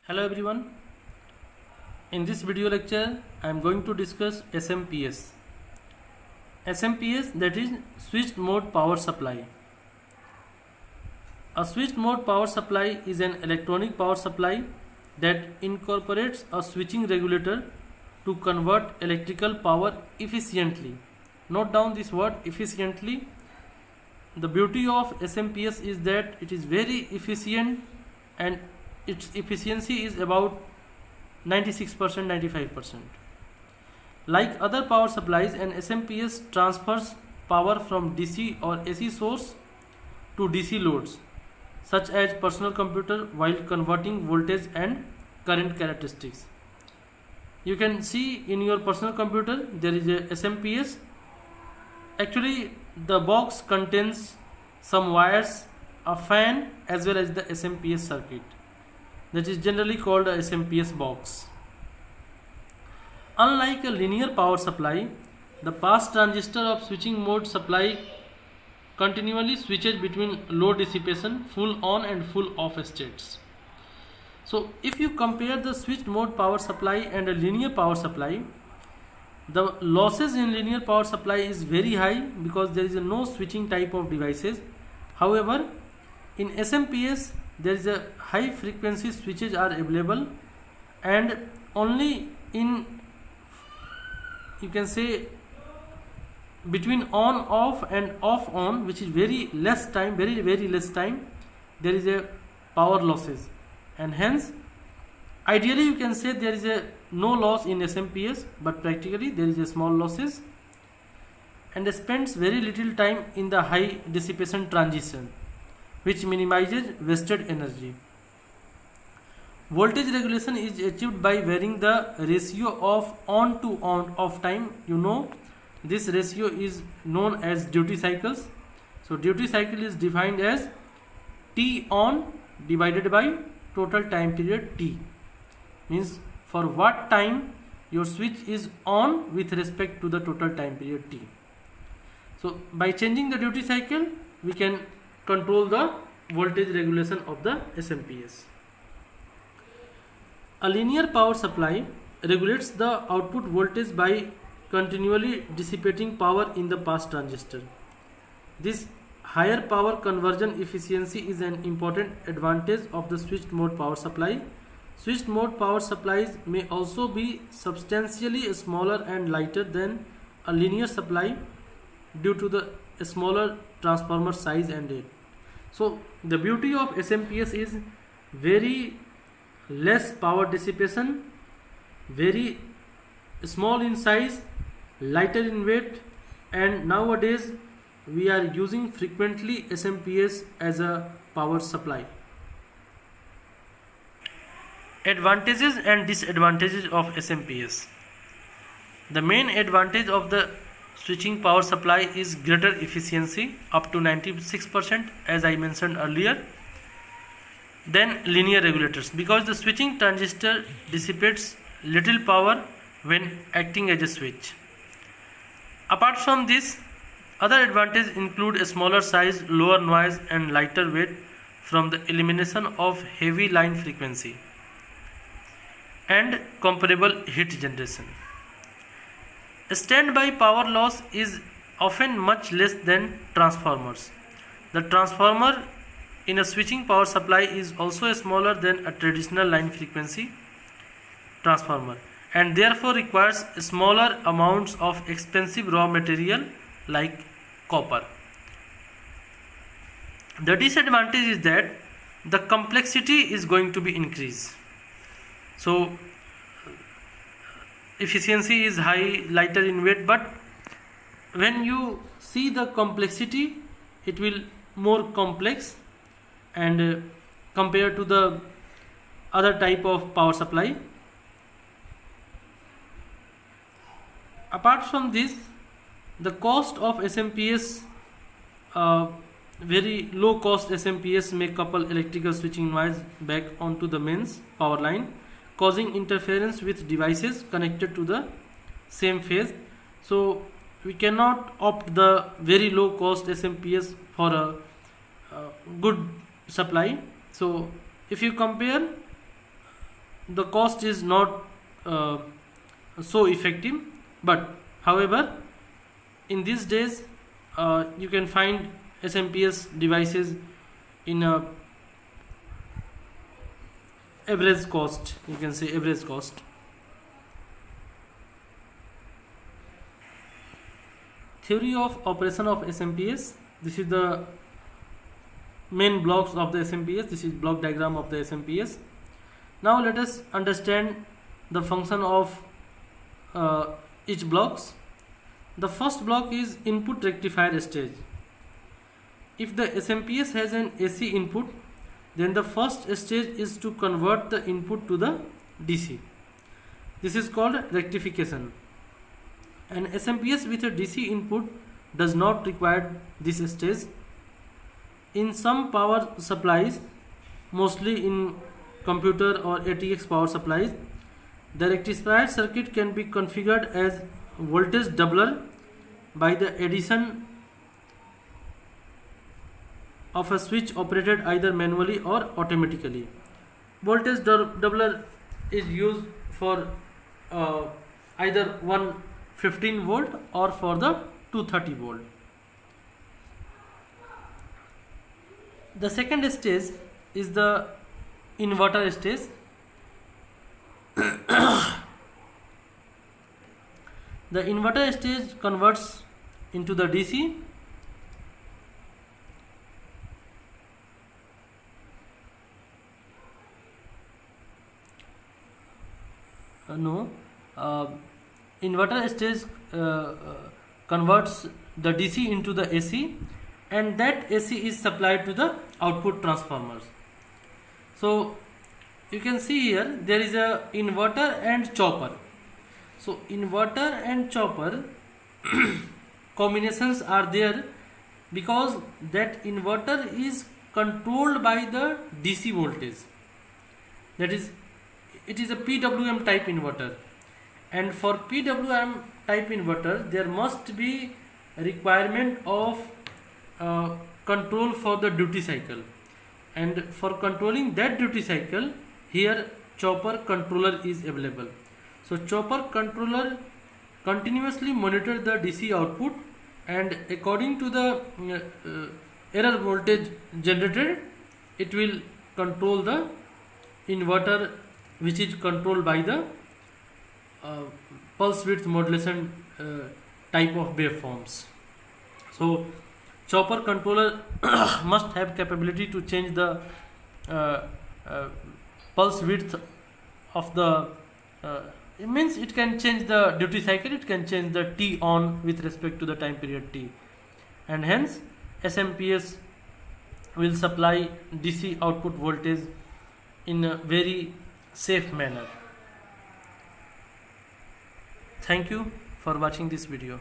Hello everyone. In this video lecture I am going to discuss SMPS. SMPS, that is switched mode power supply. A switched mode power supply is an electronic power supply that incorporates a switching regulator to convert electrical power efficiently. Note down this word efficiently. The beauty of SMPS is that it is very efficient and its efficiency is about 96%, 95%. Like other power supplies, an SMPS transfers power from DC or AC source to DC loads such as personal computer while converting voltage and current characteristics. You can see in your personal computer there is a SMPS. Actually the box contains some wires, a fan as well as the SMPS circuit. That is generally called a SMPS box. Unlike a linear power supply, the pass transistor of switching mode supply continually switches between low dissipation, full on and full off states. So if you compare the switched mode power supply and a linear power supply, the losses in linear power supply is very high because there is no switching type of devices. However, in SMPS there is a high frequency switches are available, and only in, you can say, between on off and off on, which is very less time, very less time, there is a power losses, and hence ideally you can say there is a no loss in SMPS, but practically there is a small losses, and spends very little time in the high dissipation transition, which minimizes wasted energy. Voltage regulation is achieved by varying the ratio of on to on off time. You know, this ratio is known as duty cycles. So duty cycle is defined as T on divided by total time period T. Means for what time your switch is on with respect to the total time period T. So by changing the duty cycle we can control the voltage regulation of the SMPS. A linear power supply regulates the output voltage by continually dissipating power in the pass transistor. This higher power conversion efficiency is an important advantage of the switched mode power supply. Switched mode power supplies may also be substantially smaller and lighter than a linear supply due to the smaller transformer size and rate. So the beauty of SMPS is very less power dissipation, very small in size, lighter in weight, and nowadays we are using frequently SMPS as a power supply. Advantages and disadvantages of SMPS. The main advantage of the switching power supply is greater efficiency, up to 96%, as I mentioned earlier, than linear regulators, because the switching transistor dissipates little power when acting as a switch. Apart from this, other advantages include a smaller size, lower noise and lighter weight from the elimination of heavy line frequency, and comparable heat generation. Standby power loss is often much less than transformers. The transformer in a switching power supply is also smaller than a traditional line frequency transformer, and therefore requires smaller amounts of expensive raw material like copper. The disadvantage is that the complexity is going to be increased. So efficiency is high, lighter in weight, but when you see the complexity, it will more complex and compared to the other type of power supply. Apart from this, the cost of SMPS, very low cost SMPS may couple electrical switching noise back onto the mains power line, causing interference with devices connected to the same phase. So we cannot opt the very low cost SMPS for a good supply. So if you compare the cost is not so effective, but however in these days you can find SMPS devices in a average cost, you can say average cost. Theory of operation of SMPS. This is the main blocks of the SMPS. This is block diagram of the SMPS. Now let us understand the function of each blocks. The first block is input rectifier stage. If the SMPS has an AC input, then the first stage is to convert the input to the DC. This is called rectification. An SMPS with a DC input does not require this stage. In some power supplies, mostly in computer or ATX power supplies, the rectifier circuit can be configured as voltage doubler by the addition of a switch operated either manually or automatically. Voltage doubler is used for either 115 volt or for the 230 volt. The second stage is the inverter stage. The inverter stage converts into the DC. Inverter stage converts the DC into the AC, and that AC is supplied to the output transformers. So you can see here there is a inverter and chopper. So inverter and chopper combinations are there because that inverter is controlled by the DC voltage. That is, it is a PWM type inverter, and for PWM type inverter there must be a requirement of control for the duty cycle, and for controlling that duty cycle here chopper controller is available. So chopper controller continuously monitor the DC output, and according to the error voltage generated, it will control the inverter, which is controlled by the pulse width modulation type of waveforms. So chopper controller must have capability to change the pulse width of the it means it can change the duty cycle, it can change the T on with respect to the time period T, and hence SMPS will supply DC output voltage in a very safe manner. Thank you for watching this video.